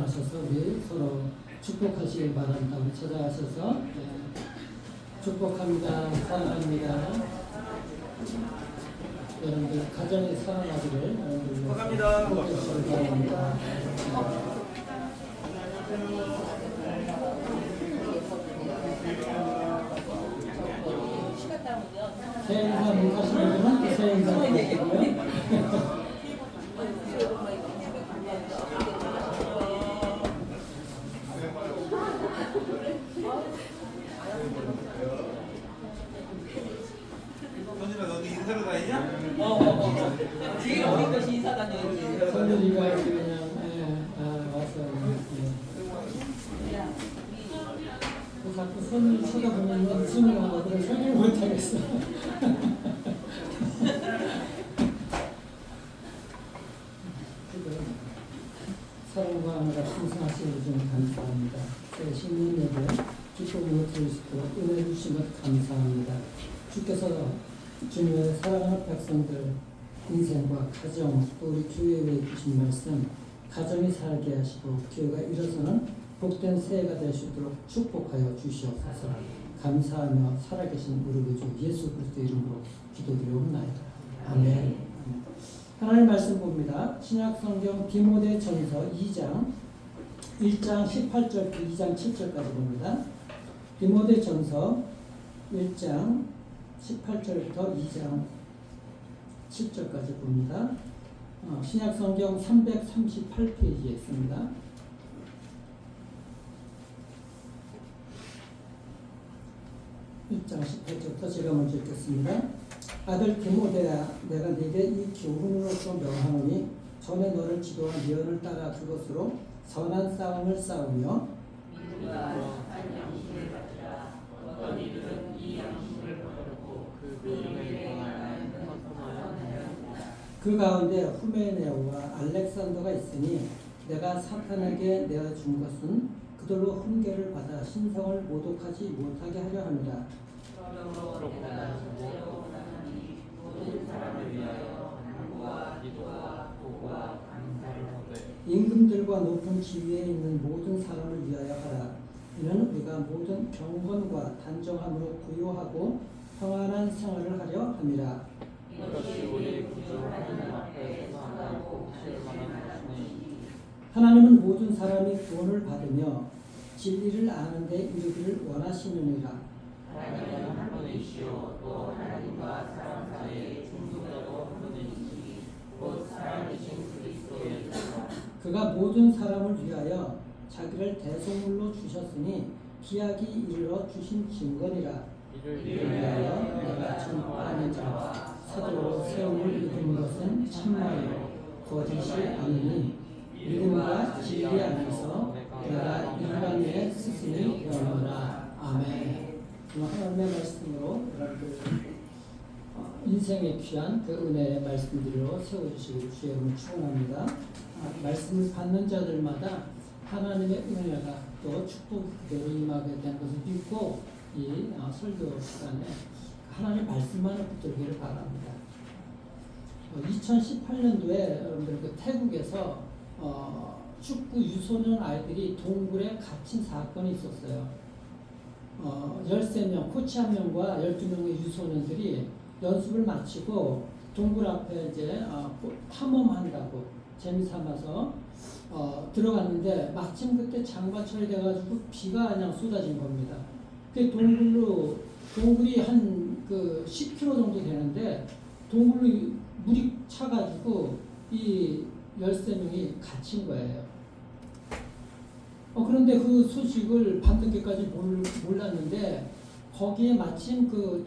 찾아가셔서 우리 서로 축복하시길 바랍니다. 우리 찾아가셔서 축복합니다. 사랑합니다. 여러분들 가정이 살아나기를 축복합니다. 축복하시길 바랍니다. 새 인사 못 하시는 분은 새 인사 하시고요. 현진아 너도 인사로 다니냐? 제일 어린 것이 인사 다녀야지. 선율이가 그냥 와서 자꾸 손을 쳐다보면 손을 하거든 설명 못하겠어. 사랑과 하나가 풍성하시는 좀 감사합니다. 새 신년 예배 축복으로 드릴 수 있도록 은혜 주신 것 감사합니다. 주께서 주님의 사랑하는 백성들 인생과 가정 또 우리 교회에 주신 말씀 가정이 살게 하시고 교회가 일어서는 복된 새해가 될 수 있도록 축복하여 주시옵소서. 감사하며 살아계신 우리 구주 예수 그리스도 이름으로 기도드리옵나이다. 아멘. 하나님 말씀 봅니다. 신약 성경 디모데전서 2장 1장 18절부터 2장 7절까지 봅니다. 디모데전서 1장 18절부터 2장 7절까지 봅니다. 신약 성경 338페이지에 있습니다. 1장 18절부터 제가 먼저 읽겠습니다. 아들 디모데야, 내가 네게 이 교훈으로서 명하노니 전에 너를 지도한 예언을 따라 그것으로 선한 싸움을 싸우며 어떤 이들은 이 양심을 버렸고 그 명령에 관하여 그 가운데 후메네오와 알렉산더가 있으니 내가 사탄에게 내어준 것은 그들로 훈계를 받아 신성을 모독하지 못하게 하려 합니다. 임금들과 높은 지위에 있는 모든 사람을 위하여 하라. 이는 우리가 모든 경건과 단정함으로 고요하고 평안한 생활을 하려 함이라. 이것이 우리 구주 하나님 앞에 선하고 실만한 것이니 하나님은 모든 사람이 구원을 받으며 진리를 아는 데 이르기를 원하시느니라. 하나님은 한 분이시요 또 하나님과 사람 사이에 중보자도 한 분이시니 곧 사람이신 그리스도 예수라. 그가 모든 사람을 위하여 자기를 대속물로 주셨으니 기약이 이르러 주신 증거니라. 이를 위하여 내가 전파하는 자와 사도로 세움을 입은 것은 참말이요 거짓이 아니니 믿음과 진리 안에서 내가 일반의 스승이 되었노라. 아멘. 하나님의 말씀으로 여러분들 인생에 귀한 그 은혜의 말씀들로 세워주시고 주의 이름을 축원합니다. 말씀을 받는 자들마다 하나님의 은혜가 또 축복이 그대로 임하게 된 것을 믿고 이 설교 시간에 하나님의 말씀만을 붙들기를 바랍니다. 2018년도에 여러분들 그 태국에서 축구 유소년 아이들이 동굴에 갇힌 사건이 있었어요. 13명, 코치 1명과 12명의 유소년들이 연습을 마치고 동굴 앞에 이제 탐험한다고 재미삼아서 들어갔는데 마침 그때 장마철이 돼가지고 비가 그냥 쏟아진 겁니다. 그 동굴이 한 그 10km 정도 되는데 동굴로 물이 차가지고 이 13명이 갇힌 거예요. 그런데 그 소식을 밤늦게까지 몰랐는데 거기에 마침 그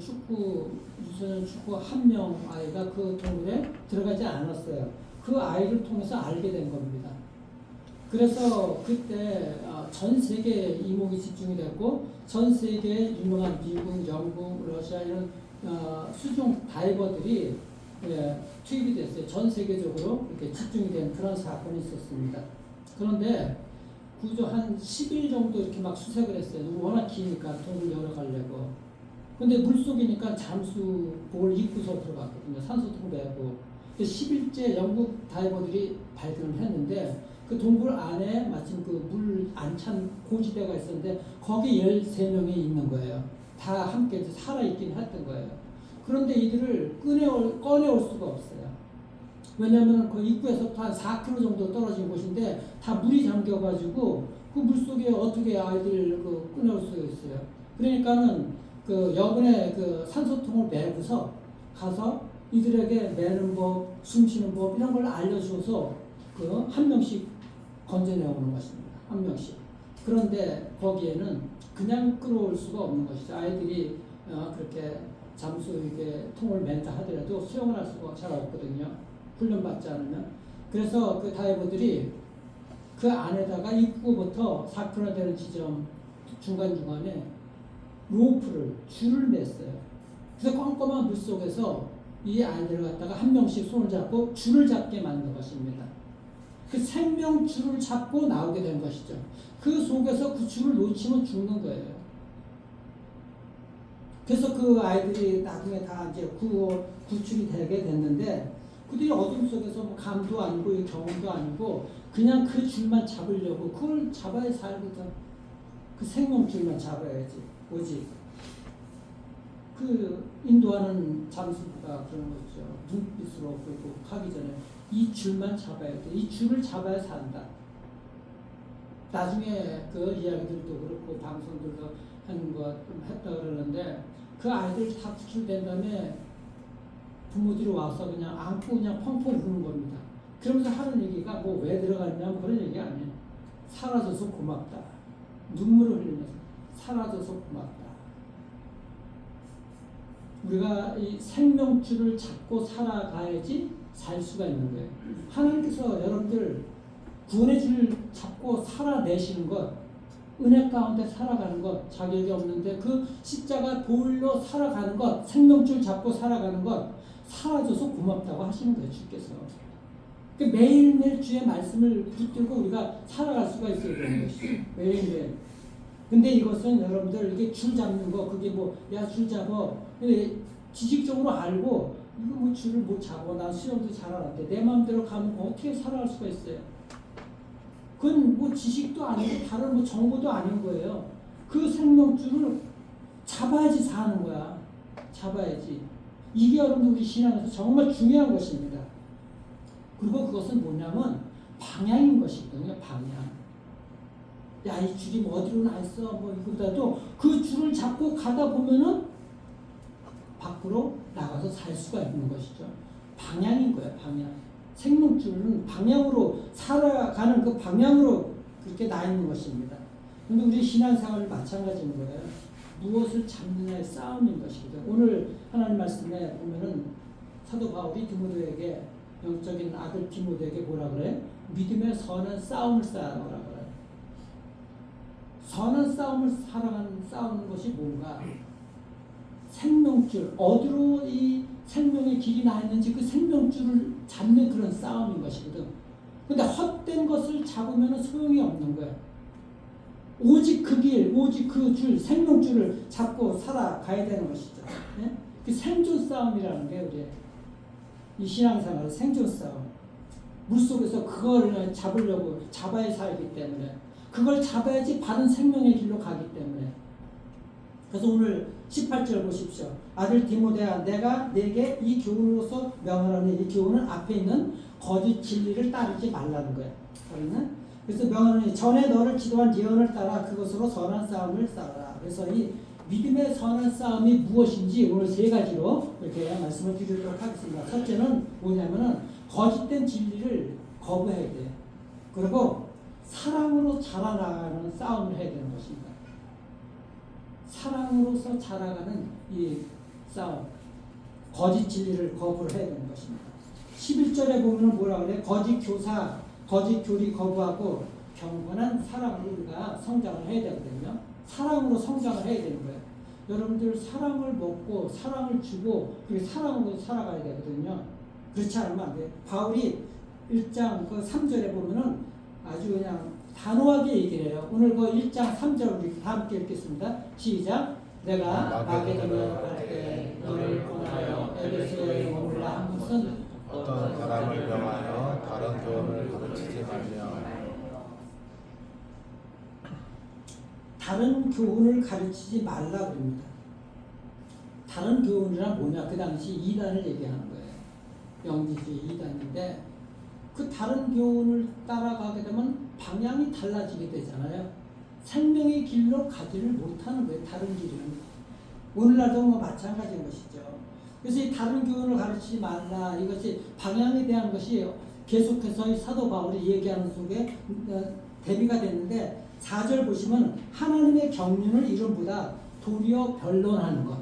유소년 축구 1명 아이가 그 동굴에 들어가지 않았어요. 그 아이를 통해서 알게 된 겁니다. 그래서 그때 전 세계에 이목이 집중이 됐고 전 세계에 유명한 미국, 영국, 러시아 이런 수중 다이버들이 투입이 됐어요. 전 세계적으로 이렇게 집중이 된 그런 사건이 있었습니다. 그런데 구조 한 10일 정도 이렇게 막 수색을 했어요. 워낙 기니까 돈을 열어가려고. 근데 물속이니까 잠수복을 입고서 들어갔거든요. 산소통 배고. 그 11제 영국 다이버들이 발견을 했는데 그 동굴 안에 마침 그 물 안 찬 고지대가 있었는데 거기 13명이 있는 거예요. 다 함께 살아있긴 했던 거예요. 그런데 이들을 꺼내올 수가 없어요. 왜냐하면 그 입구에서부터 한 4km 정도 떨어진 곳인데 다 물이 잠겨가지고 그 물속에 어떻게 아이들 그 꺼내올 수가 있어요. 그러니까는 그 여분의 그 산소통을 메고서 가서 이들에게 매는 법, 숨 쉬는 법 이런 걸 알려줘서 그 한 명씩 건져내오는 것입니다. 한 명씩. 그런데 거기에는 그냥 끌어올 수가 없는 것이죠. 아이들이 그렇게 잠수 이게 통을 맨다 하더라도 수영을 할 수가 잘 없거든요. 훈련받지 않으면. 그래서 그 다이버들이 그 안에다가 입구부터 4km 되는 지점 중간중간에 로프를, 줄을 맸어요. 그래서 껌껌한 물 속에서 이 아이들을 갖다가 한 명씩 손을 잡고 줄을 잡게 만든 것입니다. 그 생명줄을 잡고 나오게 된 것이죠. 그 속에서 그 줄을 놓치면 죽는 거예요. 그래서 그 아이들이 나중에 다 이제 구출이 되게 됐는데 그들이 어둠 속에서 뭐 감도 아니고 경험도 아니고 그냥 그 줄만 잡으려고 그걸 잡아야 살거든. 그 생명줄만 잡아야지. 오직 그 인도하는 잠수부가 그런 거죠. 눈빛으로 그리고 가기 전에 이 줄만 잡아야 돼. 이 줄을 잡아야 산다. 나중에 그 이야기들도 그렇고 방송들도 하는 거 좀 했다 그러는데 그 아이들 다 구출된 다음에 부모들이 와서 그냥 안고 그냥 펑펑 우는 겁니다. 그러면서 하는 얘기가 뭐 왜 들어갔냐 그런 얘기 아니에요. 사라져서 고맙다. 눈물을 흘리면서 사라져서 고맙다. 우리가 이 생명줄을 잡고 살아가야지 살 수가 있는 거예요. 하나님께서 여러분들 구원의 줄 잡고 살아내시는 것, 은혜 가운데 살아가는 것, 자격이 없는데 그 십자가 보혈로 살아가는 것, 생명줄 잡고 살아가는 것, 사라져서 고맙다고 하시는 거예요, 주께서. 그러니까 매일매일 주의 말씀을 붙들고 우리가 살아갈 수가 있어야 되는 것이죠. 매일매일. 근데 이것은 여러분들 이게 줄 잡는 거, 그게 뭐, 야, 줄 잡아. 근데 지식적으로 알고, 이거 뭐 줄을 못 잡아. 난 수영도 잘 알았대. 내 마음대로 가면 어떻게 살아갈 수가 있어요? 그건 뭐 지식도 아니고 다른 뭐 정보도 아닌 거예요. 그 생명줄을 잡아야지 사는 거야. 잡아야지. 이게 여러분들 우리 신앙에서 정말 중요한 것입니다. 그리고 그것은 뭐냐면 방향인 것이거든요. 방향. 야, 이 줄이 뭐 어디로 나 있어? 뭐 이거보다도 그 줄을 잡고 가다 보면은 밖으로 나가서 살 수가 있는 것이죠. 방향인 거예요. 방향. 생명줄은 방향으로 살아가는 그 방향으로 그렇게 나 있는 것입니다. 근데 우리 신앙생활은 마찬가지인 거예요. 무엇을 잡느냐의 싸움인 것이거든요. 오늘 하나님 말씀에 보면은 사도 바울이 디모데에게 영적인 아들 디모데에게 뭐라 그래? 믿음의 선한 싸움을 싸우라 그래. 선한 싸움을 싸우는 것이 뭔가? 생명줄, 어디로 이 생명의 길이 나 있는지 그 생명줄을 잡는 그런 싸움인 것이거든. 근데 헛된 것을 잡으면 소용이 없는 거야. 오직 그 길, 오직 그 줄, 생명줄을 잡고 살아가야 되는 것이죠. 네? 그 생존 싸움이라는 게 우리 이 신앙생활의 생존 싸움. 물속에서 그걸 잡아야 살기 때문에 그걸 잡아야지 바른 생명의 길로 가기 때문에. 그래서 오늘 18절 보십시오. 아들 디모데야, 내가 네게 이 교훈으로서 명하노니, 이 교훈은 앞에 있는 거짓 진리를 따르지 말라는 거예요. 그래서 명하노니 전에 너를 지도한 예언을 따라 그것으로 선한 싸움을 싸우라. 그래서 이 믿음의 선한 싸움이 무엇인지 오늘 세 가지로 이렇게 말씀을 드리도록 하겠습니다. 첫째는 뭐냐면은 거짓된 진리를 거부해야 돼요. 그리고 사랑으로 자라나가는 싸움을 해야 되는 것입니다. 사랑으로서 자라가는 이 싸움, 거짓 진리를 거부를 해야 되는 것입니다. 11절에 보면 뭐라 그래? 거짓 교사, 거짓 교리 거부하고 경건한 사랑으로 우리가 성장을 해야 되거든요. 사랑으로 성장을 해야 되는 거예요. 여러분들 사랑을 먹고 사랑을 주고 그리고 사랑으로 살아가야 되거든요. 그렇지 않으면 안 돼요. 바울이 1장 그 3절에 보면은 아주 그냥 단호하게 얘기를 해요. 오늘 그 1장 3절 우리 다 함께 읽겠습니다. 시작. 내가 마게도냐로 갈 때 너를 보내어 에베소에 머물라 한 것은 어떤 사람을 명하여 다른 교훈을 가르치지 말며 다른 교훈을 가르치지 말라 그럽니다. 다른 교훈이란 뭐냐? 그 당시 이단을 얘기하는 거예요. 영지주의 이단인데 그 다른 교훈을 따라가게 되면 방향이 달라지게 되잖아요. 생명의 길로 가지를 못하는 거예요. 다른 길은. 오늘날도 뭐 마찬가지인 것이죠. 그래서 이 다른 교훈을 가르치지 말라. 이것이 방향에 대한 것이 계속해서 이 사도 바울이 얘기하는 속에 대비가 됐는데 4절 보시면 하나님의 경륜을 이름보다 도리어 변론하는 것.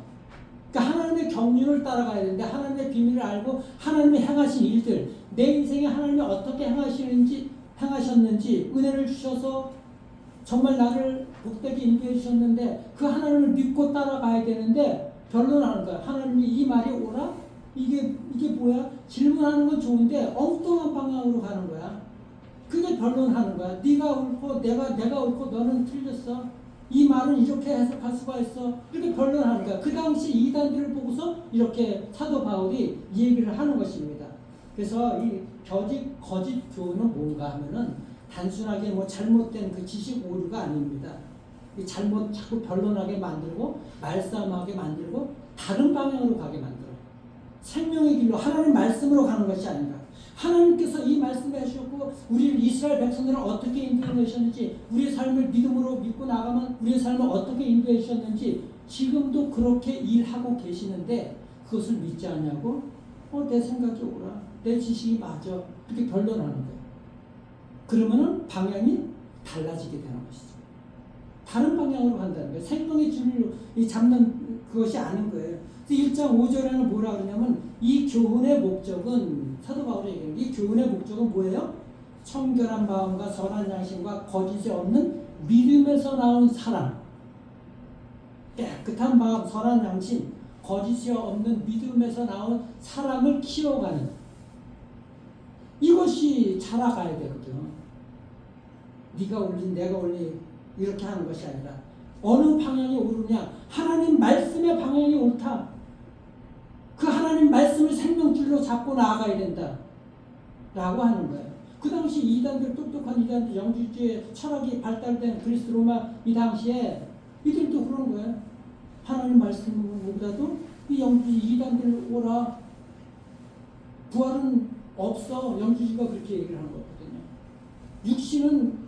그러니까 하나님의 경륜을 따라가야 되는데 하나님의 비밀을 알고 하나님이 행하신 일들, 내 인생에 하나님이 어떻게 행하셨는지 은혜를 주셔서 정말 나를 복되게 인도해 주셨는데 그 하나님을 믿고 따라가야 되는데 변론하는 거야. 하나님이 이 말이 옳아? 이게 뭐야? 질문하는 건 좋은데 엉뚱한 방향으로 가는 거야. 그게 변론하는 거야. 네가 옳고 내가 옳고 너는 틀렸어. 이 말은 이렇게 해석할 수가 있어. 이렇게 변론하는 거야. 그 당시 이단들을 보고서 이렇게 사도 바울이 얘기를 하는 것입니다. 그래서 이 거짓 교훈은 뭔가 하면은 단순하게 뭐 잘못된 그 지식 오류가 아닙니다. 이 잘못 자꾸 변론하게 만들고 말싸움하게 만들고 다른 방향으로 가게 만들어. 생명의 길로 하나님 말씀으로 가는 것이 아니라 하나님께서 이 말씀을 해주셨고 우리를 이스라엘 백성들을 어떻게 인도해 주셨는지 우리의 삶을 믿음으로 믿고 나가면 우리의 삶을 어떻게 인도해 주셨는지 지금도 그렇게 일하고 계시는데 그것을 믿지 않냐고? 내 생각이 옳아. 내 지식이 맞아. 이렇게 변론하는 거예요. 그러면은 방향이 달라지게 되는 것이죠. 다른 방향으로 간다는 거예요. 생명의 줄을 잡는 그것이 아닌 거예요. 1장 5절에는 뭐라 그러냐면 이 교훈의 목적은 사도 바울이 얘기하는 이 교훈의 목적은 뭐예요? 청결한 마음과 선한 양심과 거짓이 없는 믿음에서 나온 사랑, 깨끗한 마음, 선한 양심, 거짓이 없는 믿음에서 나온 사람을 키워가는 이것이 자라가야 되거든. 네가 올린 내가 올린 이렇게 하는 것이 아니라 어느 방향이 옳으냐? 하나님 말씀의 방향이 옳다. 그 하나님 말씀을 생명줄로 잡고 나아가야 된다. 라고 하는 거예요. 그 당시 이단들, 똑똑한 이단들, 영주주의 철학이 발달된 그리스 로마 이 당시에 이들도 그런 거예요. 하나님 말씀보다도 이 영주주의 이단들 오라. 부활은 없어. 영주주의가 그렇게 얘기를 하는 거거든요. 육신은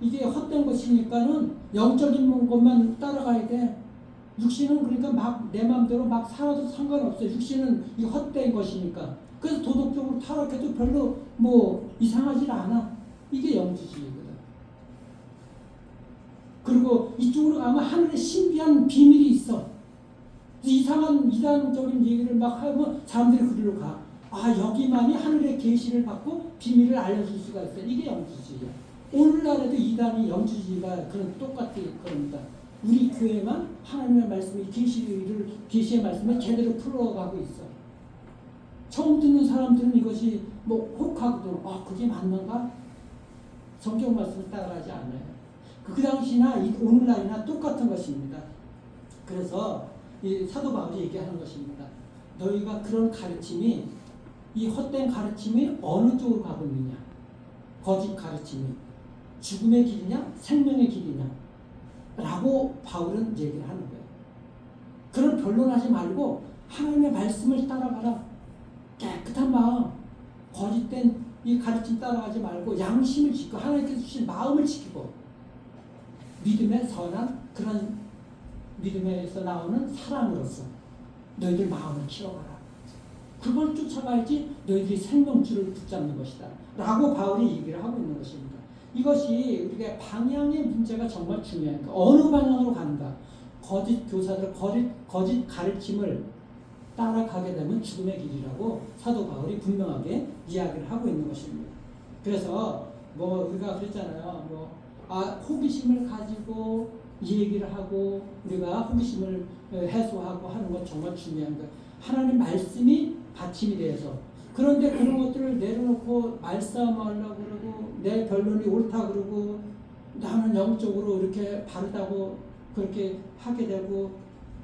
이게 헛된 것이니까는 영적인 것만 따라가야 돼. 육신은 그러니까 막 내 마음대로 막 살아도 상관없어요. 육신은 이 헛된 것이니까. 그래서 도덕적으로 타락해도 별로 뭐 이상하지 않아. 이게 영주주의거든. 그리고 이쪽으로 가면 하늘에 신비한 비밀이 있어. 이상한 이단적인 얘기를 막 하면 사람들이 그리로 가. 여기만이 하늘의 계시를 받고 비밀을 알려줄 수가 있어. 이게 영주주의야. 오늘날에도 이단이 영주주의가 그런 똑같이 그럽니다. 우리 교회만 하나님의 말씀이 계시의 말씀을 제대로 풀어가고 있어. 처음 듣는 사람들은 이것이 뭐 혹하거든. 그게 맞는가? 성경 말씀을 따라가지 않아요. 그 당시나 오늘날이나 똑같은 것입니다. 그래서 이 사도 바울이 얘기하는 것입니다. 너희가 그런 가르침이 이 헛된 가르침이 어느 쪽으로 가고 있느냐? 거짓 가르침이 죽음의 길이냐? 생명의 길이냐? 라고 바울은 얘기를 하는 거예요. 그런 변론하지 말고 하나님의 말씀을 따라가라. 깨끗한 마음, 거짓된 이 가르침 따라가지 말고 양심을 지키고 하나님께서 주신 마음을 지키고 믿음의 선한 그런 믿음에서 나오는 사랑으로서 너희들 마음을 키워가라. 그걸 쫓아가야지 너희들이 생명줄을 붙잡는 것이다. 라고 바울이 얘기를 하고 있는 것입니다. 이것이 우리가 방향의 문제가 정말 중요한 거예요. 어느 방향으로 가는가. 거짓 교사들, 거짓 가르침을 따라가게 되면 죽음의 길이라고 사도 바울이 분명하게 이야기를 하고 있는 것입니다. 그래서 뭐 우리가 그랬잖아요. 호기심을 가지고 얘기를 하고 우리가 호기심을 해소하고 하는 건 정말 중요한 거예요. 하나님 말씀이 받침이 돼서 그런데 그런 것들을 내려놓고 말싸움하려고 그러고 내 변론이 옳다 그러고 나는 영적으로 이렇게 바르다고 그렇게 하게 되고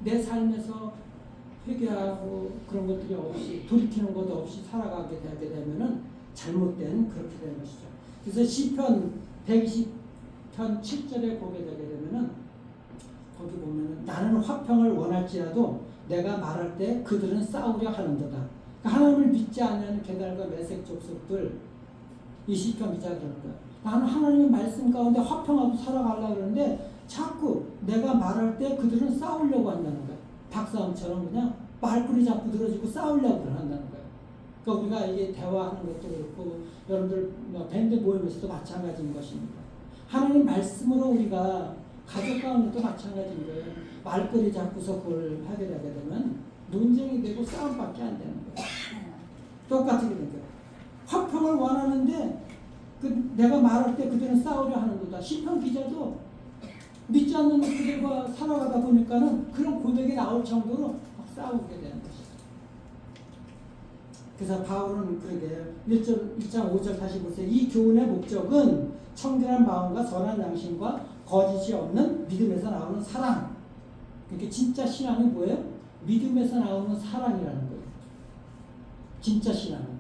내 삶에서 회개하고 그런 것들이 없이 돌이키는 것도 없이 살아가게 되게 되면은 잘못된 그렇게 되는 것이죠. 그래서 시편 120편 7절에 보게 되게 되면은 거기 보면은 나는 화평을 원할지라도 내가 말할 때 그들은 싸우려 하는도다. 그러니까 하나님을 믿지 않는 게달과 메색 족속들 이 시편 기자가 그러는 거야. 나는 하나님의 말씀 가운데 화평하고 살아가려고 그러는데 자꾸 내가 말할 때 그들은 싸우려고 한다는 거야. 박사함처럼 그냥 말꼬리 잡고 들어주고 싸우려고 한다는 거야. 그러니까 우리가 이게 대화하는 것도 그렇고 여러분들 밴드 모임에서도 마찬가지인 것입니다. 하나님 말씀으로 우리가 가족 가운데도 마찬가지인 거예요. 말꼬리 잡고서 그걸 하게 되게 되면 논쟁이 되고 싸움밖에 안 되는 거예요. 똑같이 되는 거예요. 화평을 원하는데 내가 말할 때 그들은 싸우려 하는 거다. 시편 기자도 믿지 않는 그들과 살아가다 보니까는 그런 고백이 나올 정도로 막 싸우게 되는 것이죠. 그래서 바울은 그러게 1장 5절 다시 보세요. 이 교훈의 목적은 청결한 마음과 선한 양심과 거짓이 없는 믿음에서 나오는 사랑. 그러니까 진짜 신앙이 뭐예요? 믿음에서 나오는 사랑이라는 거예요. 진짜 신앙은.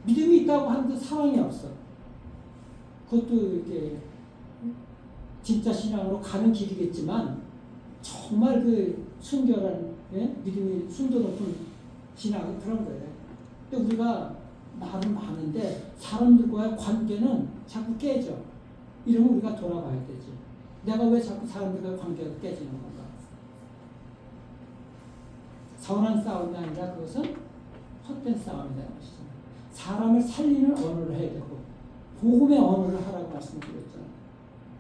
믿음이 있다고 하는데 사랑이 없어. 그것도 이게 진짜 신앙으로 가는 길이겠지만 정말 그 순결한 믿음이 순도 높은 신앙은 그런 거예요. 근데 우리가 말은 많은데 사람들과의 관계는 자꾸 깨져. 이러면 우리가 돌아봐야 되지. 내가 왜 자꾸 사람들과의 관계가 깨지는 건가? 선한 싸움이 아니라 그것은 헛된 싸움이 되는 것이죠. 사람을 살리는 언어를 해야 되고 복음의 언어를 하라고 말씀드렸잖아요.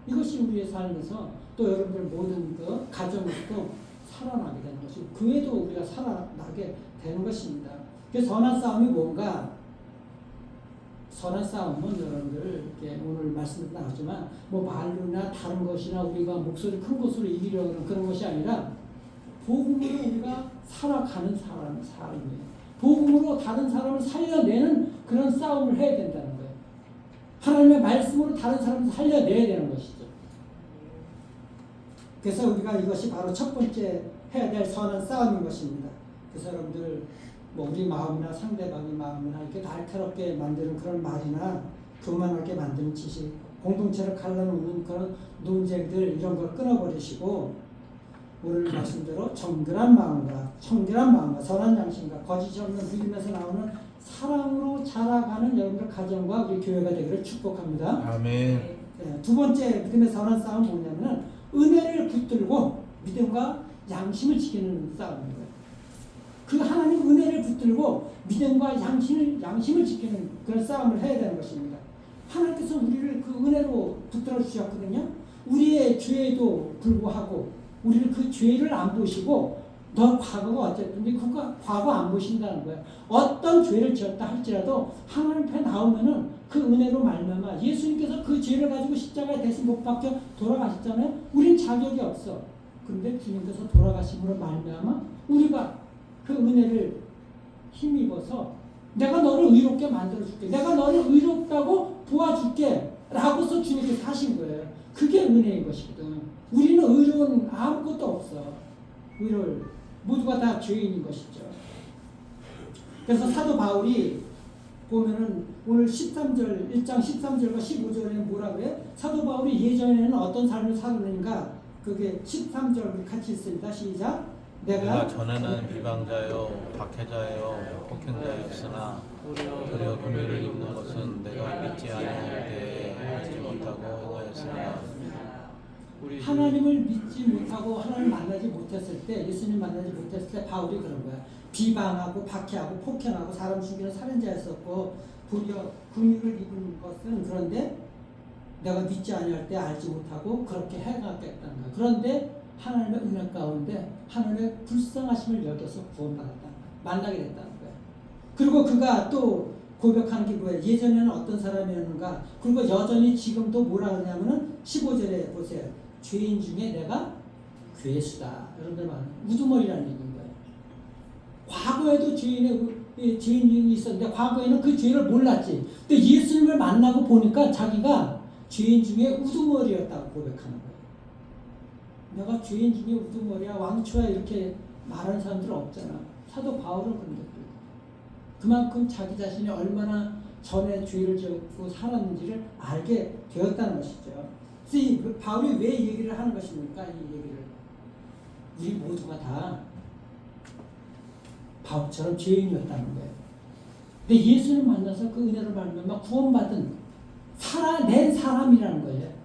이것이 우리의 삶에서 또 여러분들 모든 그 가정에서도 살아나게 되는 것이고 교회도 우리가 살아나게 되는 것입니다. 그래서 선한 싸움이 뭔가? 선한 싸움은 여러분들 이렇게 오늘 말씀도 나왔지만 뭐 말로나 다른 것이나 우리가 목소리 큰 것으로 이기려는 그런 것이 아니라 복음으로 우리가 살아가는 사람이에요. 복음으로 다른 사람을 살려내는 그런 싸움을 해야 된다는 거예요. 하나님의 말씀으로 다른 사람을 살려내야 되는 것이죠. 그래서 우리가 이것이 바로 첫 번째 해야 될 선한 싸움인 것입니다. 그래서 여러분들 뭐 우리 마음이나 상대방의 마음이나 이렇게 날카롭게 만드는 그런 말이나 교만하게 만드는 지식, 공동체를 갈라놓는 그런 논쟁들 이런 걸 끊어버리시고 오늘 말씀대로 정결한 마음과 청결한 마음과 선한 양심과 거짓이 없는 믿음에서 나오는 사랑으로 자라가는 여러분들 가정과 우리 교회가 되기를 축복합니다. 아멘. 네, 두 번째 믿음의 선한 싸움은 뭐냐면 은혜를 붙들고 믿음과 양심을 지키는 싸움인 거예요. 그 하나님 은혜를 붙들고 믿음과 양심을 지키는 그런 싸움을 해야 되는 것입니다. 하나님께서 우리를 그 은혜로 붙들어 주셨거든요. 우리의 죄에도 불구하고 우리는 그 죄를 안 보시고 너 과거가 어쨌든지 그 과거 안 보신다는 거예요. 어떤 죄를 지었다 할지라도 하나님 앞에 나오면은 그 은혜로 말미암아 예수님께서 그 죄를 가지고 십자가에 대신 못 박혀 돌아가셨잖아요. 우린 자격이 없어. 그런데 주님께서 돌아가심으로 말미암아 우리가 그 은혜를 힘입어서 내가 너를 의롭게 만들어줄게. 내가 너를 의롭다고 도와줄게. 라고서 주님께서 하신 거예요. 그게 은혜인 것이거든. 우리는 의로운 아무것도 없어. 의로울 모두가 다 죄인인 것이죠. 그래서 사도 바울이 보면은 오늘 13절 1장 13절과 15절에는 뭐라 그래? 사도 바울이 예전에는 어떤 삶을 살았는가? 그게 13절 같이 있습니다. 시작. 내가 전에는 비방자요, 박해자요, 폭행자였으나 도리어 긍휼을 입는 것은 내가 믿지 아니할 때에 알지 못하고 행하였으나 하나님을 믿지 못하고 하나님을 만나지 못했을 때 예수님 만나지 못했을 때 바울이 그런 거야. 비방하고 박해하고 폭행하고 사람 죽이는 살인자였었고 도리어 긍휼을 입은 것은 그런데 내가 믿지 아니할 때 알지 못하고 그렇게 행하겠다는 거야. 그런데 하나님의 은혜 가운데 하나님의 불쌍하심을 여겨서 구원받았다는 거야. 만나게 됐다는 거야. 그리고 그가 또 고백하는 게 뭐예요? 예전에는 어떤 사람이었는가? 그리고 여전히 지금도 뭐라 그러냐면은 15절에 보세요. 죄인 중에 내가 괴수다. 여러분들 말은 우두머리라는 얘기인 거예요. 과거에도 죄인이 있었는데 과거에는 그 죄를 몰랐지. 근데 예수님을 만나고 보니까 자기가 죄인 중에 우두머리였다고 고백하는 거예요. 내가 죄인 중에 우두머리야 왕초야 이렇게 말하는 사람들은 없잖아. 사도 바울은 그런데 그만큼 자기 자신이 얼마나 전에 죄를 짓고 살았는지를 알게 되었다는 것이죠. 그래서 바울이 왜 얘기를 하는 것입니까? 이 얘기를 우리 모두가 다 바울처럼 죄인이었다는 거예요. 근데 예수를 만나서 그 은혜를 말미암아 구원받은 살아낸 사람이라는 거예요.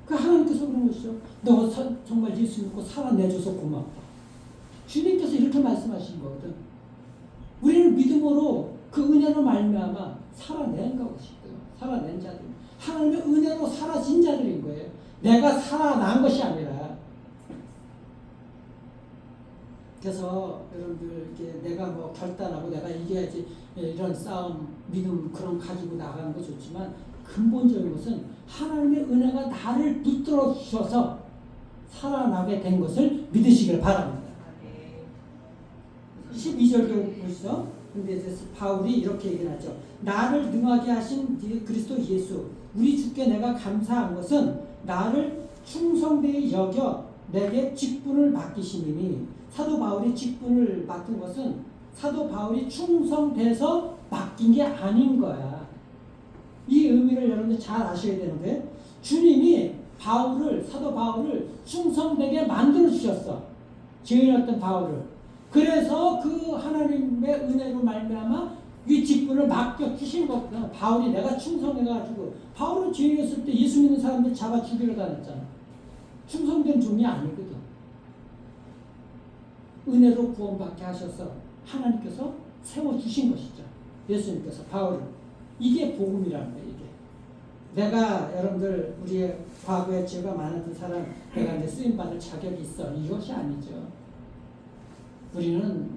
그 하나님께서 그런 것이죠. 너 정말 예수 믿고 살아내줘서 고맙다. 주님께서 이렇게 말씀하신 거거든. 우리는 믿음으로 그 은혜로 말미암아 살아낸 것이고요. 살아낸 자들. 하나님의 은혜로 살아진 자들인 거예요. 내가 살아난 것이 아니라. 그래서 여러분들 이렇게 내가 뭐 결단하고 내가 이겨야지 이런 싸움, 믿음 그런 가지고 나가는 거 좋지만 근본적인 것은 하나님의 은혜가 나를 붙들어 주셔서 살아나게 된 것을 믿으시길 바랍니다. 12절 보시죠. 근데 이제 바울이 이렇게 얘기를 하죠. 나를 능하게 하신 그리스도 예수, 우리 주께 내가 감사한 것은 나를 충성되이 여겨 내게 직분을 맡기시니. 사도 바울이 직분을 맡은 것은 사도 바울이 충성돼서 맡긴 게 아닌 거야. 이 의미를 여러분들 잘 아셔야 되는 거예요. 주님이 사도 바울을 충성되게 만들어 주셨어. 죄인이었던 바울을. 그래서 그 하나님의 은혜로 말미암아 이 직분을 맡겨 주신 거거든. 바울이 내가 충성해가지고 바울은 죄인이었을 때 예수 믿는 사람들 잡아 죽이러 다녔잖아. 충성된 종이 아니거든. 은혜로 구원받게 하셔서 하나님께서 세워주신 것이죠. 예수님께서 바울을. 이게 복음이라는 거예요. 이게. 내가 여러분들 우리의 과거에 죄가 많았던 사람 내가 이제 쓰임받을 자격이 있어. 이것이 아니죠. 우리는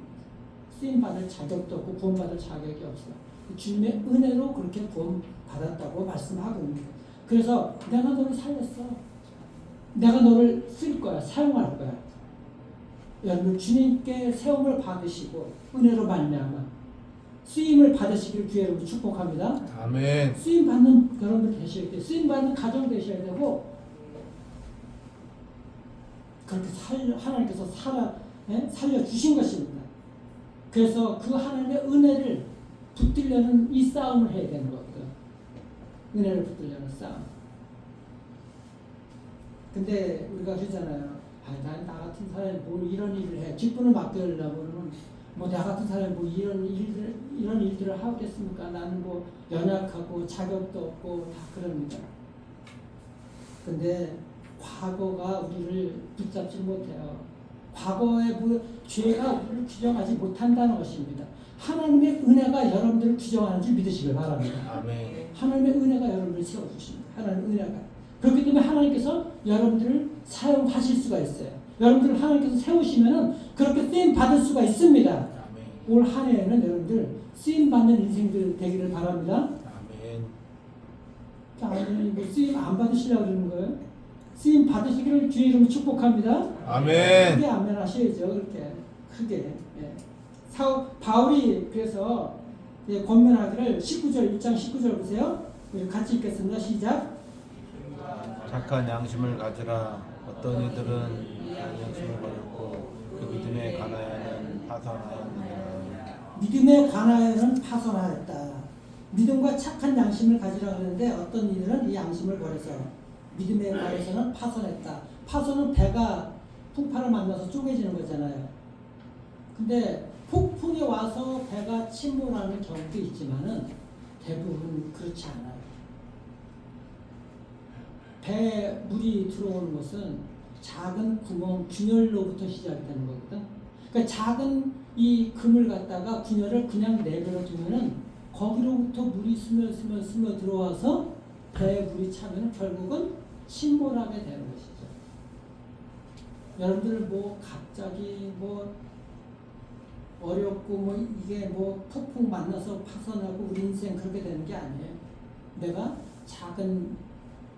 쓰임받을 자격도 없고 구원받을 자격이 없어. 주님의 은혜로 그렇게 구원받았다고 말씀하고 있는 거예요. 그래서 내가 너를 살렸어. 내가 너를 쓸 거야. 사용할 거야. 여러분 주님께 세움을 받으시고 은혜로 말미암아 쓰임을 받으시길 주의 축복합니다. 아멘. 쓰임 받는 여러분들 되셔야 돼요. 쓰임 받는 가정 되셔야 되고 그렇게 하나님께서 살려 주신 것입니다. 그래서 그 하나님의 은혜를 붙들려는 이 싸움을 해야 되는 거거든. 은혜를 붙들려는 싸움. 근데 우리가 그러잖아요. 나 같은 사람이 뭐 이런 일을 해. 직분을 맡기려고는 뭐 나 같은 사람이 뭐 이런 일들을 하겠습니까? 나는 뭐 연약하고 자격도 없고 다 그럽니다. 근데 과거가 우리를 붙잡지 못해요. 과거의 그 죄가 우리를 규정하지 못한다는 것입니다. 하나님의 은혜가 여러분들을 규정하는 줄 믿으시길 바랍니다. 아멘. 하나님의 은혜가 여러분을 세워주십니다. 하나님의 은혜가. 그렇기 때문에 하나님께서 여러분들을 사용하실 수가 있어요. 여러분들을 하나님께서 세우시면은 그렇게 쓰임 받을 수가 있습니다. 아멘. 올 한 해에는 여러분들 쓰임 받는 인생들 되기를 바랍니다. 아멘. 아니 뭐 쓰임 안 받으시려고 그러는 거예요? 쓰임 받으시기를 주의 이름으로 축복합니다. 아멘. 크게 아멘 하셔야죠. 그렇게 크게. 예. 바울이 그래서 권면하기를 19절 1장 19절 보세요. 우리 같이 읽겠습니다. 시작. 착한 양심을 가지라. 어떤 이들은 양심을 버렸고 그 믿음에 관하여는 파선하였느니라. 믿음에 관하여는 파선하였다. 믿음과 착한 양심을 가지라 그러는데 어떤 이들은 이 양심을 버려서 믿음에 관해서는 파선했다. 파선은 배가 풍파를 만나서 쪼개지는 거잖아요. 근데 폭풍이 와서 배가 침몰하는 경우도 있지만은 대부분 그렇지 않아요. 배에 물이 들어오는 것은 작은 구멍, 균열로부터 시작이 되는 거거든. 그러니까 작은 이 금을 갖다가 균열을 그냥 내버려 두면은 거기로부터 물이 스며 들어와서 배에 물이 차면 결국은 침몰하게 되는 것이죠. 여러분들 뭐 갑자기 뭐 어렵고 뭐 이게 뭐 폭풍 만나서 파선하고 우리 인생 그렇게 되는 게 아니에요. 내가 작은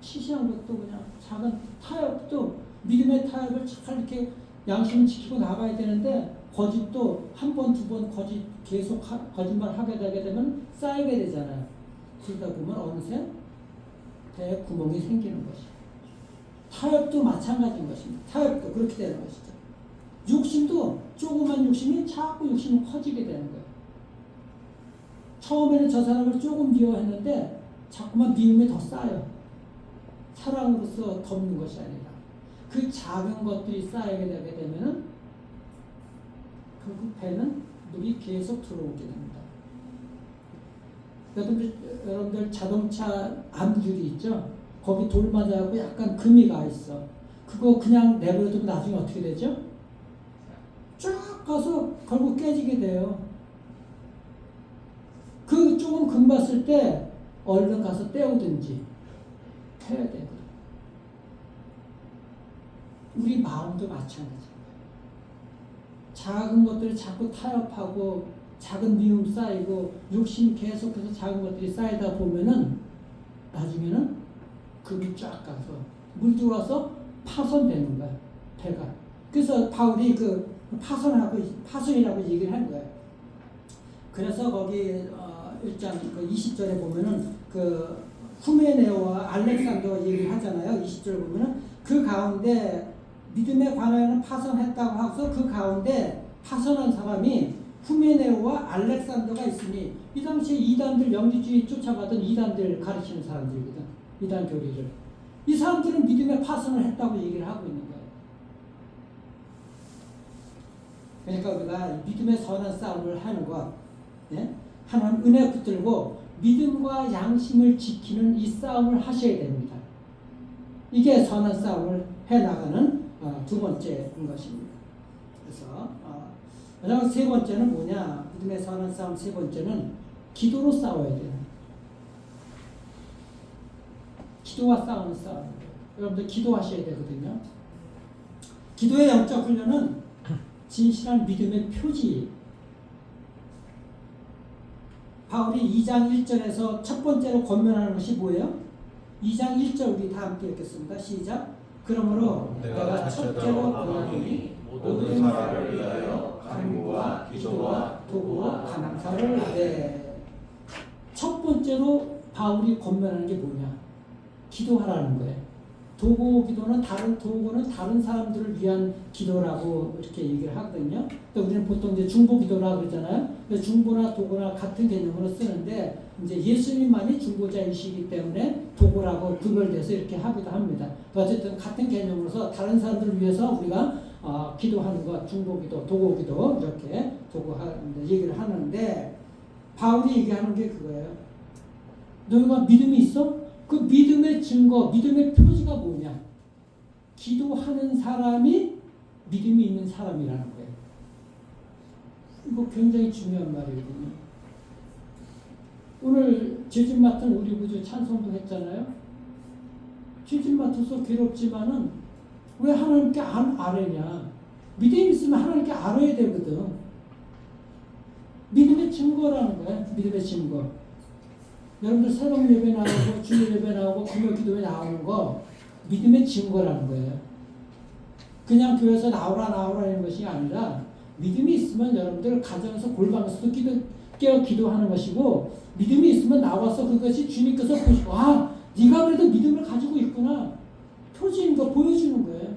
시시한 것도 그냥 작은 타협도 믿음의 타협을 잘 이렇게 양심을 지키고 나가야 되는데 거짓도 한 번, 두 번 거짓 계속 거짓말 하게 되면 쌓이게 되잖아요. 그러다 보면 어느새 배에 구멍이 생기는 것이죠. 타협도 마찬가지인 것입니다. 타협도 그렇게 되는 것이죠. 욕심도 조그만 욕심이 자꾸 욕심이 커지게 되는 거예요. 처음에는 저 사람을 조금 미워했는데 자꾸만 미움이 더 쌓여. 사랑으로서 덮는 것이 아니라 그 작은 것들이 쌓이게 되게 되면은 결국 배는 물이 계속 들어오게 됩니다. 여러분들 자동차 안줄이 있죠? 거기 돌 맞아갖고 약간 금이 가 있어. 그거 그냥 내버려두면 나중에 어떻게 되죠? 쫙 가서 결국 깨지게 돼요. 그 조금 금 봤을 때 얼른 가서 떼우든지 해야 되거든. 우리 마음도 마찬가지예요. 작은 것들을 자꾸 타협하고 작은 미움 쌓이고 욕심 계속해서 작은 것들이 쌓이다 보면은 나중에는 금이 쫙 가서 물 들어와서 파손되는 거야, 배가. 그래서 바울이 그 파손이라고 얘기를 한 거예요. 그래서 거기 1장 그 20절에 보면은 그 후메네오와 알렉산더 얘기를 하잖아요. 20절 보면은 그 가운데 믿음에 관하여는 파손했다고 하고서 그 가운데 파손한 사람이 후메네오와 알렉산더가 있으니 이 당시에 이단들 영지주의 쫓아가던 이단들 가르치는 사람들이거든. 이단 교리를. 이 사람들은 믿음에 파손을 했다고 얘기를 하고 있는 거예요. 그러니까 우리가 믿음의 선한 싸움을 하는 것, 예? 하나님 은혜 붙들고 믿음과 양심을 지키는 이 싸움을 하셔야 됩니다. 이게 선한 싸움을 해나가는 두 번째인 것입니다. 그래서 마지막 세 번째는 뭐냐? 믿음의 선한 싸움 세 번째는 기도로 싸워야 돼요. 기도와 싸우는 싸움이에요. 여러분들 기도하셔야 되거든요. 기도의 영적 훈련은 진실한 믿음의 표지. 바울이 2장 1절에서 첫 번째로 권면하는 것이 뭐예요? 2장 1절 우리 다 함께 읽겠습니다. 시작. 그러므로 내가 첫째로 권하노니 모든 사람을 위하여 간구와 기도와 도구와 감사를 하되. 첫 번째로 바울이 권면하는 게 뭐냐? 기도하라는 거예요. 도구는 다른 사람들을 위한 기도라고 이렇게 얘기를 하거든요. 우리는 보통 이제 중보 기도라 그러잖아요. 중보나 도구나 같은 개념으로 쓰는데 이제 예수님만이 중보자이시기 때문에 도구라고 구별돼서 이렇게 하기도 합니다. 어쨌든 같은 개념으로서 다른 사람들을 위해서 우리가 기도하는 것, 중보 기도, 도구 기도 이렇게 얘기를 하는데 바울이 얘기하는 게 그거예요. 너희가 믿음이 있어? 그 믿음의 증거, 믿음의 표지가 뭐냐? 기도하는 사람이 믿음이 있는 사람이라는 거예요. 이거 굉장히 중요한 말이거든요. 오늘 죄짐 맡은 우리 구주 찬송도 했잖아요. 죄짐 맡아서 괴롭지만은 왜 하나님께 안 아뢰냐? 믿음이 있으면 하나님께 아뢰야 되거든. 믿음의 증거라는 거예요. 믿음의 증거. 여러분들 새로운 예배 나오고 주일 예배 나오고 금요 기도에 나오는 거 믿음의 증거라는 거예요. 그냥 교회에서 나오라 이런 것이 아니라 믿음이 있으면 여러분들 가정에서 골방에서도 기도하는 것이고 믿음이 있으면 나와서 그것이 주님께서 보시고 네가 그래도 믿음을 가지고 있구나. 표지인 거 보여주는 거예요.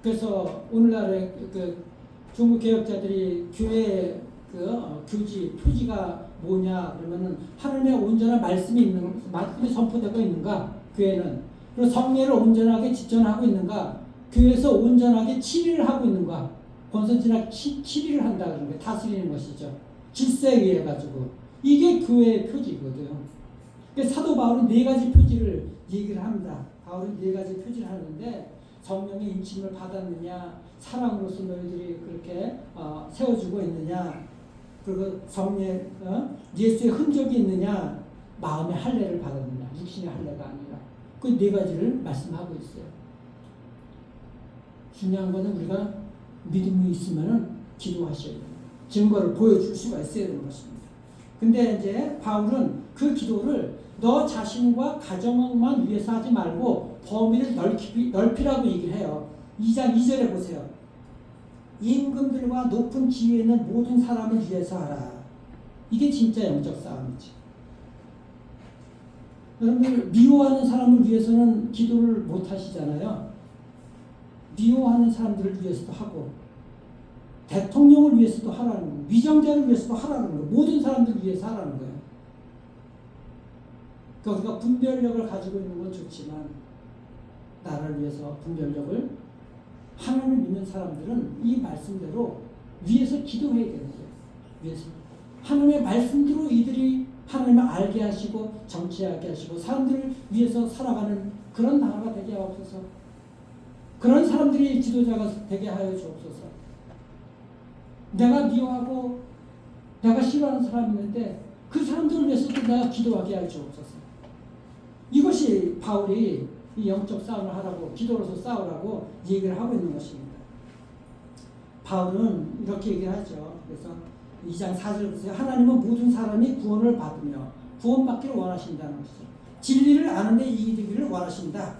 그래서 오늘날의 그 중국 개혁자들이 교회 교지 표지가 뭐냐 그러면은 하나님의 온전한 말씀이 선포되고 있는가 교회는, 그리고 성례를 온전하게 지존하고 있는가, 교회에서 온전하게 7일을 하고 있는가, 권선진학 7일을 한다 그런 거예요. 다스리는 것이죠. 질서에 의해 가지고 이게 교회의 표지거든요. 사도 바울은 네 가지 표지를 얘기를 합니다. 바울은 네 가지 표지를 하는데 성령의 인침을 받았느냐, 사랑으로서 너희들이 그렇게 세워주고 있느냐, 그리고 성령 예수의 흔적이 있느냐, 마음의 할례를 받았느냐, 육신의 할례가 아니라 그 네 가지를 말씀하고 있어요. 중요한 것은 우리가 믿음이 있으면은 기도하셔야 돼요. 증거를 보여줄 수가 있어야 되는 것입니다. 근데 이제 바울은 그 기도를 너 자신과 가정만 위해서 하지 말고 범위를 넓히라고 얘기를 해요. 2장 2절에 보세요. 임금들과 높은 지위에 있는 모든 사람을 위해서 하라. 이게 진짜 영적 싸움이지. 여러분들 미워하는 사람을 위해서는 기도를 못 하시잖아요. 미워하는 사람들을 위해서도 하고 대통령을 위해서도 하라는 거예요. 위정자를 위해서도 하라는 거예요. 모든 사람들을 위해서 하라는 거예요. 그러니까 우리가 분별력을 가지고 있는 건 좋지만 나라를 위해서 분별력을 하나님을 믿는 사람들은 이 말씀대로 위에서 기도해야 되는 거예요. 위에서 하나님의 말씀대로 이들이 하나님을 알게 하시고 정치하게 하시고 사람들을 위해서 살아가는 그런 나라가 되게 하옵소서. 그런 사람들이 지도자가 되게 하여 주옵소서. 내가 미워하고 내가 싫어하는 사람이 있는데 그 사람들을 위해서도 내가 기도하게 하여 주옵소서. 이것이 바울이 이 영적 싸움을 하라고 기도로서 싸우라고 얘기를 하고 있는 것입니다. 바울은 이렇게 얘기를 하죠. 그래서 2장 4절 보세요. 하나님은 모든 사람이 구원을 받으며 구원받기를 원하신다는 것이죠. 진리를 아는 데 이기되기를 원하신다.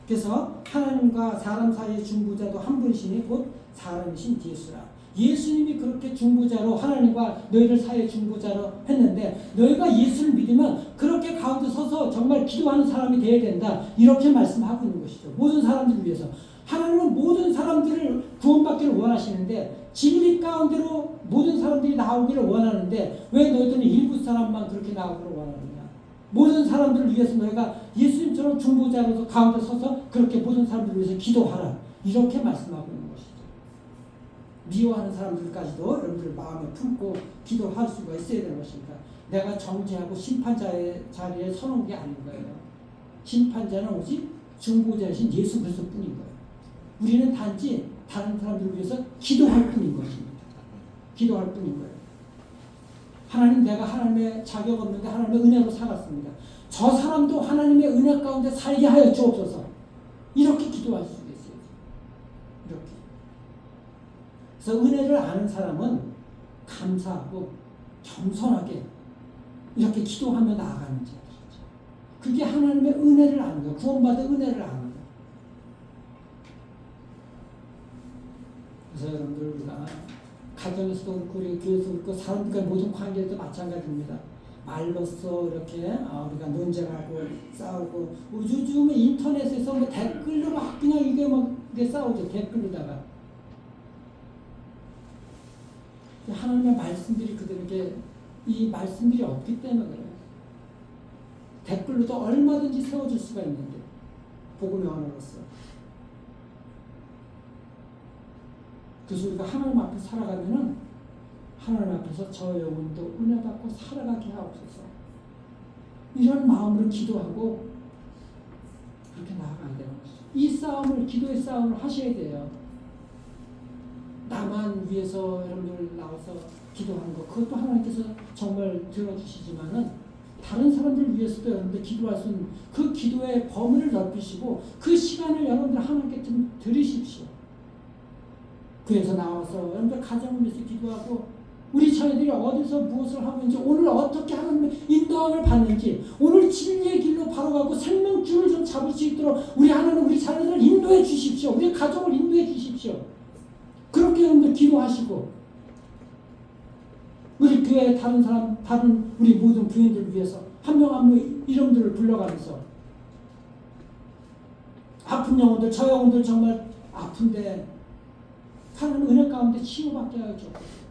그래서 하나님과 사람 사이의 중보자도 한 분이시니 곧 사람이신 예수라. 예수님이 그렇게 중보자로 하나님과 너희들 사이의 중보자로 했는데 너희가 예수를 믿으면 그렇게 가운데 서서 정말 기도하는 사람이 되어야 된다. 이렇게 말씀하고 있는 것이죠. 모든 사람들을 위해서. 하나님은 모든 사람들을 구원받기를 원하시는데 진리 가운데로 모든 사람들이 나오기를 원하는데 왜 너희들은 일부 사람만 그렇게 나오기를 원하느냐. 모든 사람들을 위해서 너희가 예수님처럼 중보자로서 가운데 서서 그렇게 모든 사람들을 위해서 기도하라. 이렇게 말씀하고 있는 것이죠. 미워하는 사람들까지도 여러분들 마음에 품고 기도할 수가 있어야 되는 것입니다. 내가 정죄하고 심판자의 자리에 서는 게 아닌 거예요. 심판자는 오직 중보자이신 예수 그리스도 뿐인 거예요. 우리는 단지 다른 사람들을 위해서 기도할 뿐인 것입니다. 기도할 뿐인 거예요. 하나님, 내가 하나님의 자격 없는데 하나님의 은혜로 살았습니다. 저 사람도 하나님의 은혜 가운데 살게 하여 주옵소서. 이렇게 기도할 수 있어요. 이렇게. 그래서 은혜를 아는 사람은 감사하고 겸손하게 이렇게 기도하며 나아가는 자들이죠. 그게 하나님의 은혜를 아는 거예요. 구원받은 은혜를 아는 거예요. 그래서 여러분들 우리가 가정에서도 그렇고 우리 교회에서도 그렇고 사람들과 모든 관계에도 마찬가지입니다. 말로써 이렇게 우리가 논쟁하고 싸우고 요즘 인터넷에서 뭐 댓글로 막 그냥 이게 막 이게 싸우죠. 댓글로다가 하나님의 말씀들이 그들에게 이 말씀들이 없기 때문에 그래요. 댓글로도 얼마든지 세워줄 수가 있는데 복음의 언어로서. 그래서 우리가 하나님 앞에 살아가면은 하나님 앞에서 저 영혼도 은혜받고 살아가게 하옵소서. 이런 마음으로 기도하고 그렇게 나아가야 되는 것이죠. 이 싸움을, 기도의 싸움을 하셔야 돼요. 나만 위해서 여러분들 나와서 기도하는 것, 그것도 하나님께서 정말 들어주시지만은 다른 사람들 위해서도 여러분들 기도할 수 있는 그 기도의 범위를 넓히시고 그 시간을 여러분들 하나님께 좀 드리십시오. 그래서 나와서 여러분들 가정을 위해서 기도하고 우리 자녀들이 어디서 무엇을 하고 있는지 오늘 어떻게 하나님의 인도함을 받는지 오늘 진리의 길로 바로 가고 생명줄을 좀 잡을 수 있도록 우리 하나님 우리 자녀들을 인도해 주십시오. 우리 가정을 인도해 주십시오. 그렇게 여러분들 기도하시고 우리 교회 다른 사람 다른 우리 모든 교인들을 위해서 한 명 한 명 이름들을 불러가면서 아픈 영혼들 저 영혼들 정말 아픈데 하나님 은혜 가운데 치유받게 하여 주옵소서.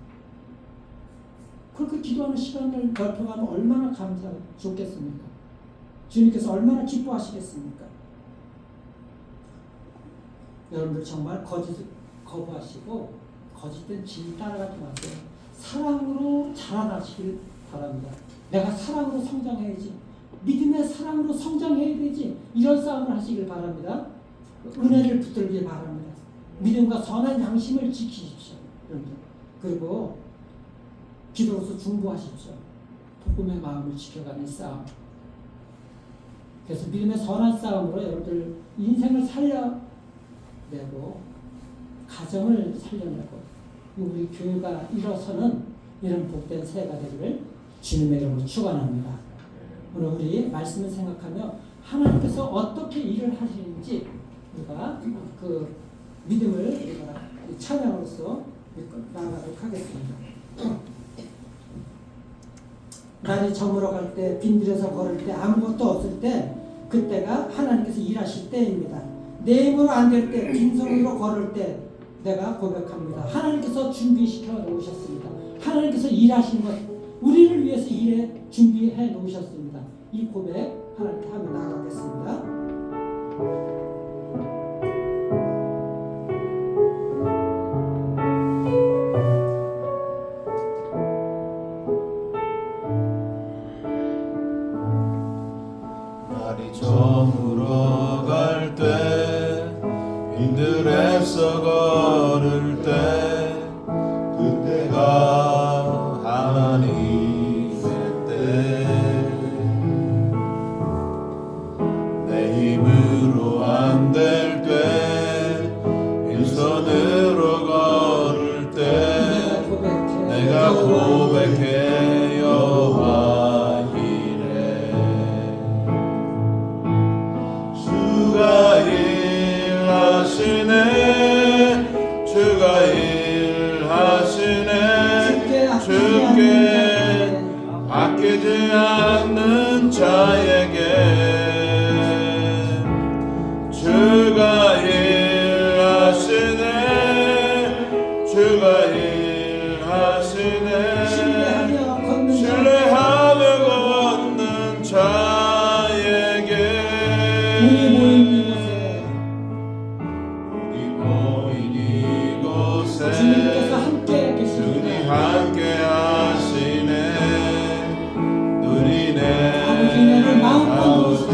그렇게 기도하는 시간을 넓혀가면 얼마나 좋겠습니까? 주님께서 얼마나 기뻐하시겠습니까? 여러분들 정말 거짓을 거부하시고 거짓된 진 따라가지 마세요. 사랑으로 자라나시길 바랍니다. 내가 사랑으로 성장해야지. 믿음의 사랑으로 성장해야 되지. 이런 싸움을 하시길 바랍니다. 은혜를 붙들길 바랍니다. 믿음과 선한 양심을 지키십시오. 여러분들. 그리고 기도로서 중보하십시오. 복음의 마음을 지켜가는 싸움. 그래서 믿음의 선한 싸움으로 여러분들 인생을 살려내고 가정을 살려내고 우리 교회가 일어서는 이런 복된 새해가 되기를 주님의 이름으로 축원합니다. 오늘 우리 말씀을 생각하며 하나님께서 어떻게 일을 하시는지 우리가 그 믿음을 우리가 찬양으로서 나아가도록 하겠습니다. 날이 저물어 갈 때 빈들에서 걸을 때 아무것도 없을 때 그때가 하나님께서 일하실 때입니다. 내 힘으로 안 될 때, 빈손으로 걸을 때 내가 고백합니다. 하나님께서 준비시켜 놓으셨습니다. 하나님께서 일하신 것, 우리를 위해서 준비해 놓으셨습니다. 이 고백 하나님께 하며 나아가겠습니다. 날이 저물어 갈 때 힘들에서 걸을 때 그때가 하나님의 때 내 힘으로 안 될 때 빈손으로 걸을 때 내가 고백해 여호와 이래 주가 일하시네 주가 일하시네 주께 아끼지 않는 자에게 주가 일하시네 주가 일하시네 신뢰하며 걷는 자에게 우리 모인 이곳에 주님께서 함께 주님 계십니다. 함께 하시네 누리네 아버지는 마음껏 아버지네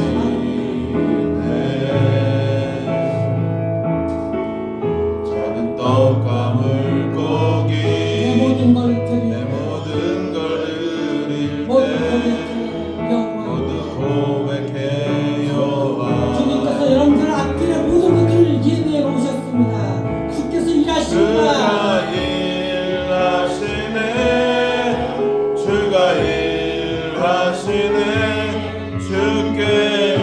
작은 떡과 물고기 내 모든 걸 드릴 내 모든 걸 드릴 모두 때 고백해 여호와. 모두 고백해 여호와 주님께서 여러분들 앞길에 모든 것들을 예비해 놓으셨습니다. 주께서 일하십니다. 주가 일하시네 주께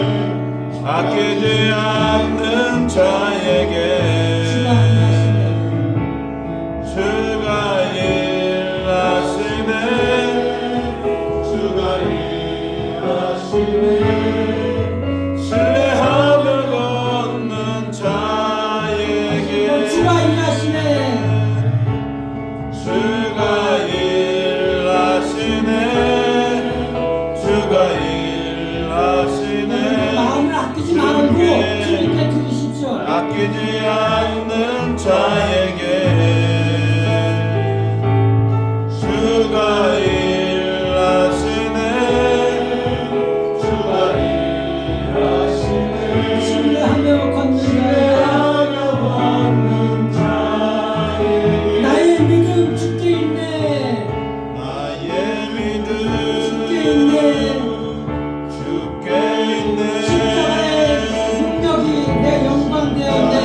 아끼지 않는 자에게 주가 일하시네 주가 일하시네 신뢰하며 걷는 자에게 주가 일하시네. 주가 일하시네 주가 일하시네 마음을 아끼지 말고 주님께 드리십시오. 아끼지 않는 자에게 주가 일하시네 주가 일하시네 신뢰하며 걷는 자에게 나의 믿음 주께 있네. 나의 믿음 주께 있네. 주께 있네 십자가의 능력이 내 영광 되었네.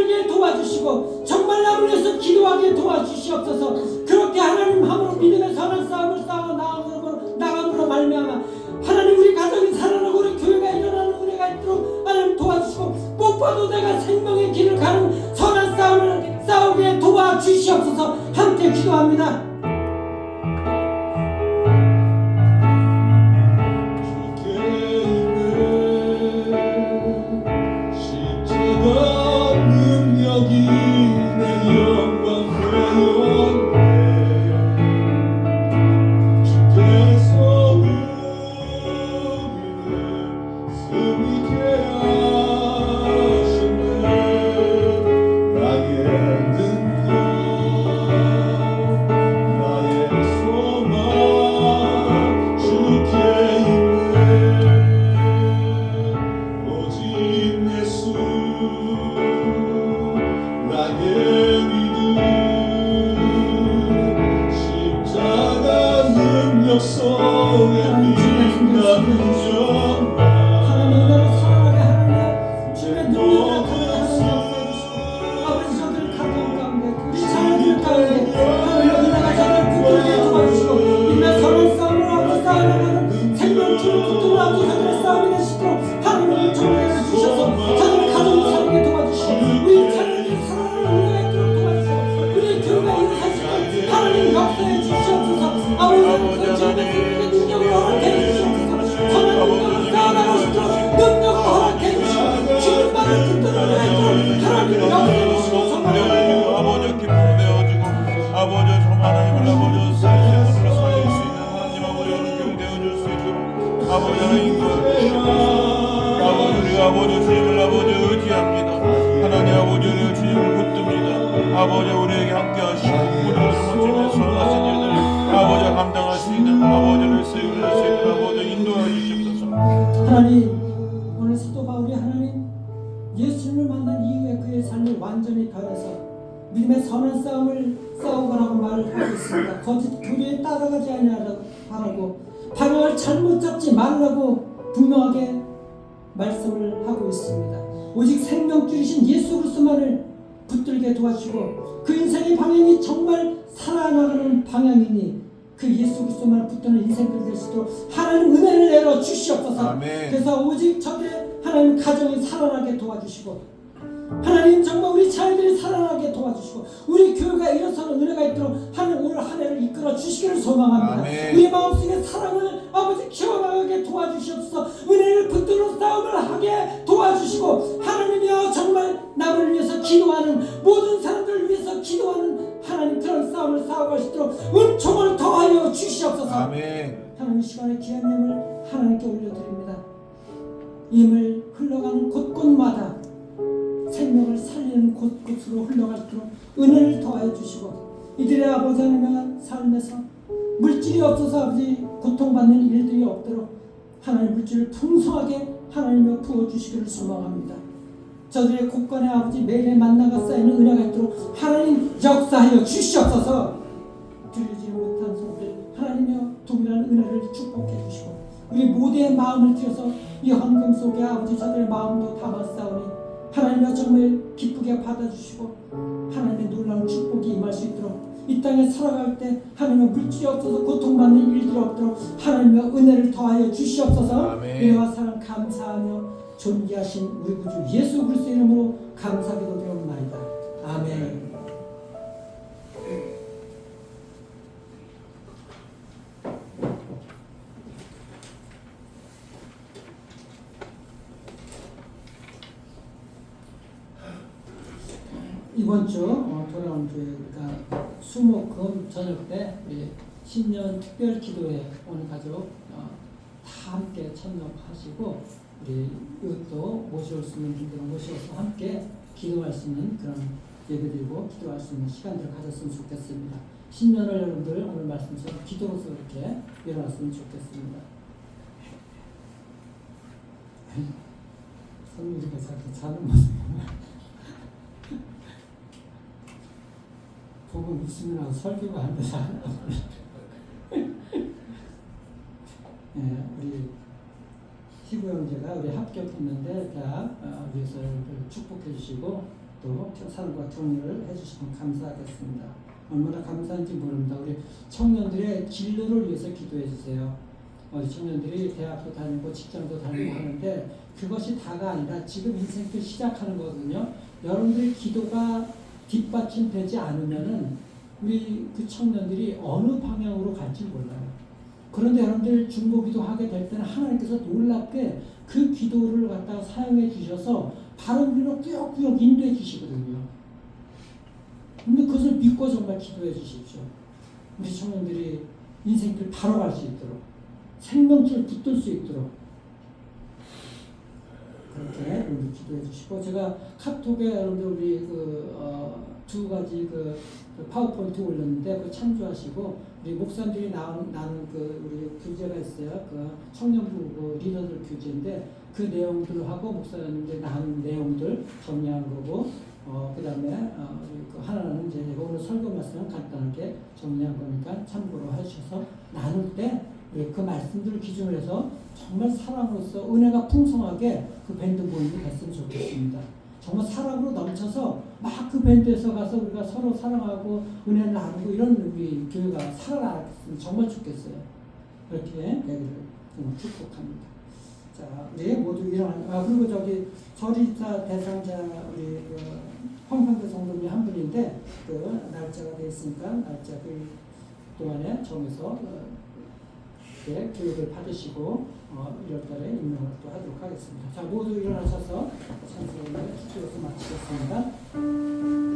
살게 도와주시고 정말 나를 위해서 기도하게 도와주시옵소서. 그렇게 하나님 함으로 믿음의 선한 싸움을 싸워 나감으로 말미암아 하나님 우리 가정이 살아나고 우리 교회가 일어나는 은혜가 있도록 하나님 도와주시고 무엇보다도 내가 생명의 길을 가는 선한 싸움을 싸우게 도와주시옵소서. 함께 기도합니다. 아버지 우리에게 함께 하시고 우리를 모치면서 선하신 일들 아버지 감당할 수 있는 아버지를 수행할 수 있는 아버지 인도하여 주시옵소서. 하나님 오늘 사도 바울이 하나님 예수님을 만난 이후에 그의 삶이 완전히 변해서 믿음의 선한 싸움을 싸우라고 말을 하고 있습니다. 거짓 교리에 따라가지 아니하라고 방향을 잘못 잡지 말라고 분명하게 말씀을 하고 있습니다. 오직 생명줄이신 예수 그리스도만을 붙들게 도와주시고 그 인생의 방향이 정말 살아나가는 방향이니 그 예수 그리스도만 붙드는 인생들 될 수 있도록 하나님 은혜를 내려 주시옵소서. 아멘. 그래서 오직 저들의 하나님 가정이 살아나게 도와주시고 하나님 정말 우리 자녀들이 살아나게 도와주시고 우리 교회가 일어서는 은혜가 있도록 하나님 오늘 한 해를 이끌어 주시기를 소망합니다. 아멘. 우리 마음속에 사랑을 아버지 키워나가게 도와주시옵소서. 은혜를 붙들어 싸움을 하게 도와주시고 하나님이여 정말 남을 위해서 기도하는 모든 사람들을 위해서 기도하는 하나님 그런 싸움을 싸워갈 수 있도록 은총을 더하여 주시옵소서. 아멘. 하나님 시간의 귀한 예물 하나님께 올려드립니다. 예물 흘러가는 곳곳마다 생명을 살리는 곳곳으로 흘러갈도록 은혜를 더하여 주시고 이들의 아버지 하나님의 삶에서 물질이 없어서 아버지 고통받는 일들이 없도록 하나님 물질을 풍성하게 하나님이 부어주시기를 소망합니다. 저들의 곳간에 아버지 매일의 만나가 쌓이는 은혜가 있도록 하나님 역사하여 주시옵소서. 드리지 못한 소들 하나님이여 동일한 은혜를 축복해 주시고 우리 모두의 마음을 들여서 이 헌금 속에 아버지 저들의 마음도 담았사오니 하나님이여 정말 기쁘게 받아주시고 하나님의 놀라운 축복이 임할 수 있도록 이 땅에 살아갈 때 하나님의 물질이 없어서 고통받는 일들이 없도록 하나님의 은혜를 더하여 주시옵소서. 아멘. 은혜와 사랑 감사하며 존귀하신 우리 구주 예수 그리스도 이름으로 감사기도 드리옵나이다. 아멘. 이번 주 돌아온 주가 수목금 저녁 때 우리 신년 특별 기도회 오늘 가족 다 함께 참여하시고 우리 이것도 모셔올 수 있는 분들을 모셔서 함께 기도할 수 있는 그런 예배드리고 기도할 수 있는 시간들을 가졌으면 좋겠습니다. 신년을 여러분들 오늘 말씀처럼 기도로서 이렇게 일어났으면 좋겠습니다. 성민이가 자꾸 자는 모습이구나. 보고 웃음이 나고 설교가 안 돼서 안 나오네. 네, 우리 희구 형제가 우리 합격했는데 다 위에서 축복해 주시고 또 사랑과 격려를 해주시면 감사하겠습니다. 얼마나 감사한지 모릅니다. 우리 청년들의 진로를 위해서 기도해 주세요. 청년들이 대학도 다니고 직장도 다니고 하는데 그것이 다가 아니라 지금 인생도 시작하는 거거든요. 여러분들의 기도가 뒷받침되지 않으면은 우리 그 청년들이 어느 방향으로 갈지 몰라요. 그런데 여러분들 중보기도 하게 될 때는 하나님께서 놀랍게 그 기도를 갖다가 사용해 주셔서 바른 길로 꾸역꾸역 인도해 주시거든요. 근데 그것을 믿고 정말 기도해 주십시오. 우리 청년들이 인생길 바로 갈 수 있도록 생명줄 붙들 수 있도록 그렇게 여러분들 기도해 주시고 제가 카톡에 여러분들 우리 두 가지 파워포인트 올렸는데 그 참조하시고 우리 목사님들이 나눈 우리 교재가 있어요. 그 청년부 리더들 교재인데 그 내용들하고 목사님들이 나눈 내용들 정리한 거고 그다음에 하나는 이제 제가 오늘 설교 말씀은 간단하게 정리한 거니까 참고로 해주셔서 나눌 때 그 말씀들을 기준으로 해서 정말 사랑으로서 은혜가 풍성하게 그 밴드 모임이 됐으면 좋겠습니다. 정말 사랑으로 넘쳐서 막 그 밴드에서 가서 우리가 서로 사랑하고 은혜를 나누고 이런 우리 교회가 살아나겠으면 정말 좋겠어요. 그렇게 되기를 정말 축복합니다. 자, 우리 모두 일어나. 그리고 저기 설이사 대상자 우리 황평대 성도님 한 분인데 그 날짜가 돼 있으니까 날짜 그 동안에 정해서 교육을 받으시고 1월달에 임명을 또 하도록 하겠습니다. 자, 모두 일어나셔서 찬송을 기도해서 마치겠습니다.